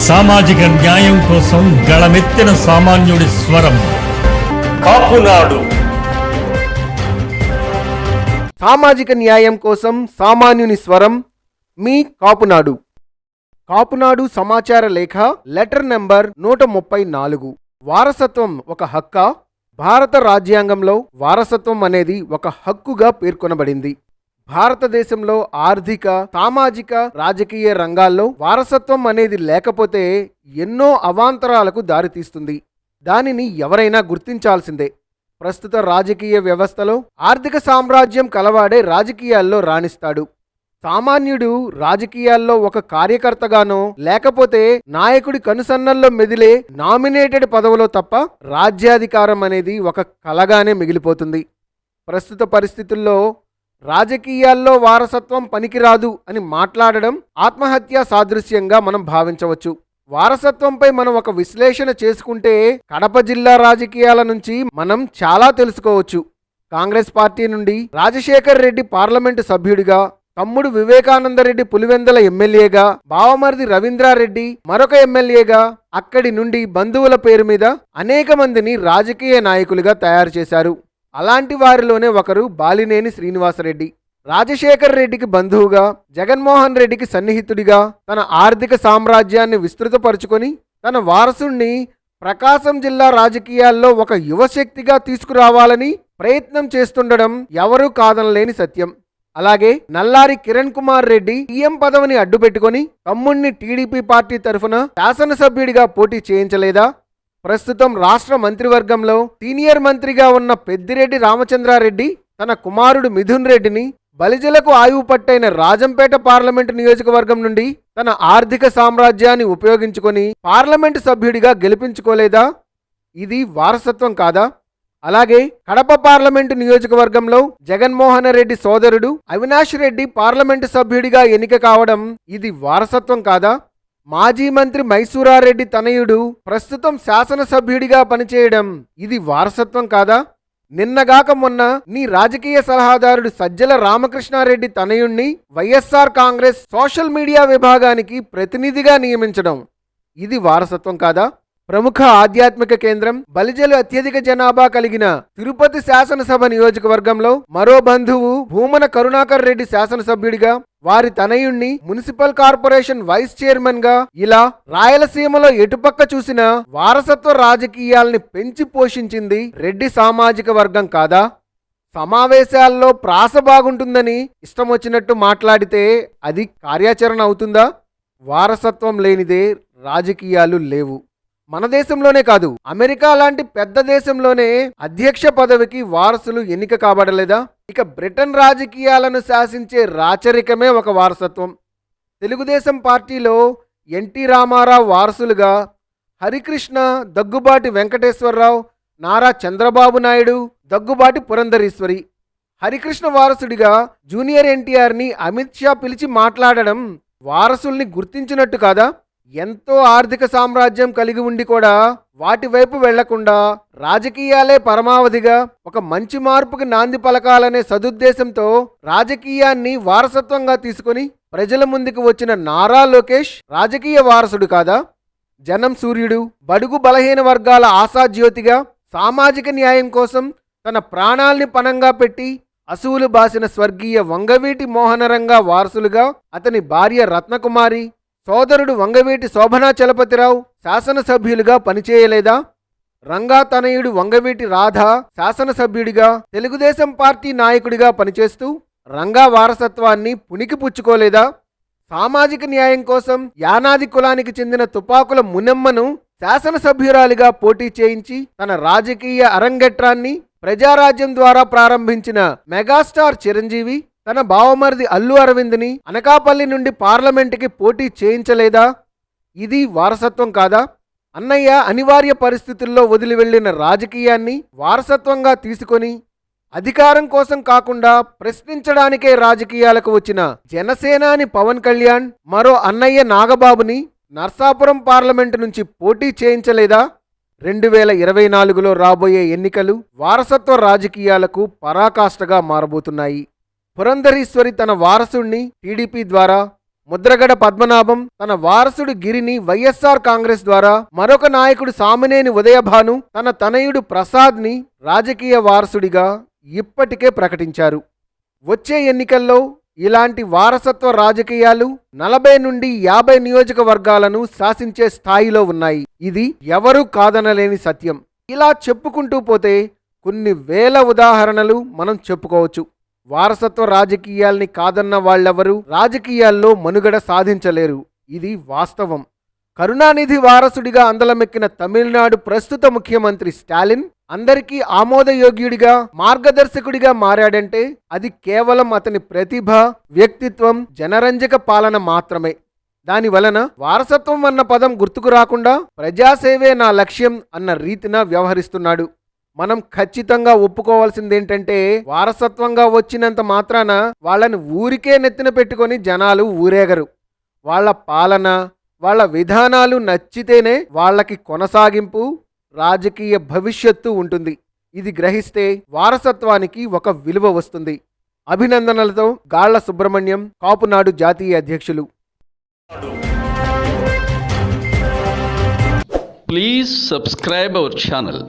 సామాజిక న్యాయం కోసం గళమెత్తిన సామాన్యుడి స్వరం కాపునాడు. సామాజిక న్యాయం కోసం సామాన్యుని స్వరం మీ కాపునాడు. కాపునాడు సమాచార లేఖ లెటర్ నంబర్ 134. వారసత్వం ఒక హక్కా? భారత రాజ్యాంగంలో వారసత్వం అనేది ఒక హక్కుగా పేర్కొనబడింది. భారతదేశంలో ఆర్థిక, సామాజిక, రాజకీయ రంగాల్లో వారసత్వం అనేది లేకపోతే ఎన్నో అవాంతరాలకు దారితీస్తుంది. దానిని ఎవరైనా గుర్తించాల్సిందే. ప్రస్తుత రాజకీయ వ్యవస్థలో ఆర్థిక సామ్రాజ్యం కలవాడే రాజకీయాల్లో రాణిస్తాడు. సామాన్యుడు రాజకీయాల్లో ఒక కార్యకర్తగానో లేకపోతే నాయకుడి కనుసన్నల్లో మెదిలే నామినేటెడ్ పదవిలో తప్ప రాజ్యాధికారం అనేది ఒక కలగానే మిగిలిపోతుంది. ప్రస్తుత పరిస్థితుల్లో రాజకీయాల్లో వారసత్వం పనికిరాదు అని మాట్లాడడం ఆత్మహత్యా సాదృశ్యంగా మనం భావించవచ్చు. వారసత్వంపై మనం ఒక విశ్లేషణ చేసుకుంటే కడప జిల్లా రాజకీయాల నుంచి మనం చాలా తెలుసుకోవచ్చు. కాంగ్రెస్ పార్టీ నుండి రాజశేఖర్ రెడ్డి పార్లమెంటు సభ్యుడిగా, తమ్ముడు వివేకానందరెడ్డి పులివెందల ఎమ్మెల్యేగా, బావమరిది రవీంద్రారెడ్డి మరొక ఎమ్మెల్యేగా, అక్కడి నుండి బంధువుల పేరు మీద అనేక మందిని రాజకీయ నాయకులుగా తయారు చేశారు. అలాంటి వారిలోనే ఒకరు బాలినేని శ్రీనివాసరెడ్డి. రాజశేఖర్ రెడ్డికి బంధువుగా, జగన్మోహన్ రెడ్డికి సన్నిహితుడిగా తన ఆర్థిక సామ్రాజ్యాన్ని విస్తృతపరుచుకొని తన వారసుణ్ణి ప్రకాశం జిల్లా రాజకీయాల్లో ఒక యువశక్తిగా తీసుకురావాలని ప్రయత్నం చేస్తుండడం ఎవరూ కాదనలేని సత్యం. అలాగే నల్లారి కిరణ్ కుమార్ రెడ్డి సీఎం పదవిని అడ్డుపెట్టుకొని తమ్ముణ్ణి టీడీపీ పార్టీ తరఫున శాసనసభ్యుడిగా పోటీ చేయించలేదా? ప్రస్తుతం రాష్ట్ర మంత్రివర్గంలో సీనియర్ మంత్రిగా ఉన్న పెద్దిరెడ్డి రామచంద్రారెడ్డి తన కుమారుడు మిథున్ రెడ్డిని బలిజలకు ఆయువు పట్టైన రాజంపేట పార్లమెంటు నియోజకవర్గం నుండి తన ఆర్థిక సామ్రాజ్యాన్ని ఉపయోగించుకొని పార్లమెంటు సభ్యుడిగా గెలిపించుకోలేదా? ఇది వారసత్వం కాదా? అలాగే కడప పార్లమెంటు నియోజకవర్గంలో జగన్మోహన్ రెడ్డి సోదరుడు అవినాష్ రెడ్డి పార్లమెంటు సభ్యుడిగా ఎన్నిక కావడం ఇది వారసత్వం కాదా? మాజీ మంత్రి మైసూరారెడ్డి తనయుడు ప్రస్తుతం శాసనసభ్యుడిగా పనిచేయడం ఇది వారసత్వం కాదా? నిన్నగాక మొన్న నీ రాజకీయ సలహాదారుడు సజ్జల రామకృష్ణారెడ్డి తనయుణ్ణి వైఎస్ఆర్ కాంగ్రెస్ సోషల్ మీడియా విభాగానికి ప్రతినిధిగా నియమించడం ఇది వారసత్వం కాదా? ప్రముఖ ఆధ్యాత్మిక కేంద్రం, బలిజలు అత్యధిక జనాభా కలిగిన తిరుపతి శాసనసభ నియోజకవర్గంలో మరో బంధువు భూమన కరుణాకర్ రెడ్డి శాసనసభ్యుడిగా, వారి తనయుణ్ణి మున్సిపల్ కార్పొరేషన్ వైస్ చైర్మన్ గా, ఇలా రాయలసీమలో ఎటుపక్క చూసిన వారసత్వ రాజకీయాల్ని పెంచి పోషించింది రెడ్డి సామాజిక వర్గం కాదా? సమావేశాల్లో ప్రాస బాగుంటుందని ఇష్టం వచ్చినట్టు మాట్లాడితే అది కార్యాచరణ అవుతుందా? వారసత్వం లేనిదే రాజకీయాలు లేవు. మన దేశంలోనే కాదు, అమెరికా లాంటి పెద్ద దేశంలోనే అధ్యక్ష పదవికి వారసులు ఎన్నిక కాబడలేదా? ఇక బ్రిటన్ రాజకీయాలను శాసించే రాచరికమే ఒక వారసత్వం. తెలుగుదేశం పార్టీలో ఎన్టీ రామారావు వారసులుగా హరికృష్ణ, దగ్గుబాటి వెంకటేశ్వరరావు, నారా చంద్రబాబు నాయుడు, దగ్గుబాటి పురంధరీశ్వరి. హరికృష్ణ వారసుడిగా జూనియర్ ఎన్టీఆర్ని అమిత్ షా పిలిచి మాట్లాడడం వారసుల్ని గుర్తించినట్టు కాదా? ఎంతో ఆర్థిక సామ్రాజ్యం కలిగి ఉండి కూడా వాటి వైపు వెళ్లకుండా రాజకీయాలే పరమావధిగా ఒక మంచి మార్పుకి నాంది పలకాలనే సదుద్దేశంతో రాజకీయాన్ని వారసత్వంగా తీసుకుని ప్రజల ముందుకు వచ్చిన నారా లోకేష్ రాజకీయ వారసుడు కాదా? జనం సూర్యుడు, బడుగు బలహీన వర్గాల ఆశాజ్యోతిగా, సామాజిక న్యాయం కోసం తన ప్రాణాల్ని పణంగా పెట్టి అసూలు బాసిన స్వర్గీయ వంగవీటి మోహనరంగా వారసులుగా అతని భార్య రత్నకుమారి, సోదరుడు వంగవీటి శోభనా చలపతిరావు శాసనసభ్యులుగా పనిచేయలేదా? రంగా తనయుడు వంగవీటి రాధ శాసనసభ్యుడిగా, తెలుగుదేశం పార్టీ నాయకుడిగా పనిచేస్తూ రంగా వారసత్వాన్ని పుణికిపుచ్చుకోలేదా? సామాజిక న్యాయం కోసం యానాది కులానికి చెందిన తుపాకుల మునెమ్మను శాసనసభ్యురాలిగా పోటీ చేయించి తన రాజకీయ అరంగేట్రాన్ని ప్రజారాజ్యం ద్వారా ప్రారంభించిన మెగాస్టార్ చిరంజీవి తన బావమరిది అల్లు అరవింద్ని అనకాపల్లి నుండి పార్లమెంటుకి పోటీ చేయించలేదా? ఇది వారసత్వం కాదా? అన్నయ్య అనివార్య పరిస్థితుల్లో వదిలి వెళ్లిన రాజకీయాన్ని వారసత్వంగా తీసుకొని అధికారం కోసం కాకుండా ప్రశ్నించడానికే రాజకీయాలకు వచ్చిన జనసేనాని పవన్ కళ్యాణ్ మరో అన్నయ్య నాగబాబుని నర్సాపురం పార్లమెంటు నుంచి పోటీ చేయించలేదా? 2024లో రాబోయే ఎన్నికలు వారసత్వ రాజకీయాలకు పరాకాష్ఠగా మారబోతున్నాయి. పురంధరీశ్వరి తన వారసుణ్ణి టీడీపీ ద్వారా, ముద్రగడ పద్మనాభం తన వారసుడు గిరిని వైఎస్ఆర్ కాంగ్రెస్ ద్వారా, మరొక నాయకుడు సామినేని ఉదయభాను తన తనయుడు ప్రసాద్ని రాజకీయ వారసుడిగా ఇప్పటికే ప్రకటించారు. వచ్చే ఎన్నికల్లో ఇలాంటి వారసత్వ రాజకీయాలు 40 నుండి 50 నియోజకవర్గాలను శాసించే స్థాయిలో ఉన్నాయి. ఇది ఎవరూ కాదనలేని సత్యం. ఇలా చెప్పుకుంటూ పోతే కొన్ని వేల ఉదాహరణలు మనం చెప్పుకోవచ్చు. వారసత్వ రాజకీయాల్ని కాదన్న వాళ్ళెవరూ రాజకీయాల్లో మనుగడ సాధించలేరు. ఇది వాస్తవం. కరుణానిధి వారసుడిగా అందలమెక్కిన తమిళనాడు ప్రస్తుత ముఖ్యమంత్రి స్టాలిన్ అందరికీ ఆమోదయోగ్యుడిగా, మార్గదర్శకుడిగా మారాడంటే అది కేవలం అతని ప్రతిభ, వ్యక్తిత్వం, జనరంజక పాలన మాత్రమే. దాని వలన వారసత్వం అన్న పదం గుర్తుకు రాకుండా ప్రజాసేవే నా లక్ష్యం అన్న రీతిన వ్యవహరిస్తున్నాడు. మనం ఖచ్చితంగా ఒప్పుకోవాల్సిందేంటంటే వారసత్వంగా వచ్చినంత మాత్రాన వాళ్ళని ఊరికే నెత్తిన పెట్టుకొని జనాలు ఊరేగరు. వాళ్ళ పాలన, వాళ్ళ విధానాలు నచ్చితేనే వాళ్ళకి కొనసాగింపు, రాజకీయ భవిష్యత్తు ఉంటుంది. ఇది గ్రహిస్తే వారసత్వానికి ఒక విలువ వస్తుంది. అభినందనలతో గాళ్ల సుబ్రహ్మణ్యం, కాపునాడు జాతీయ అధ్యక్షులు. Please subscribe our channel.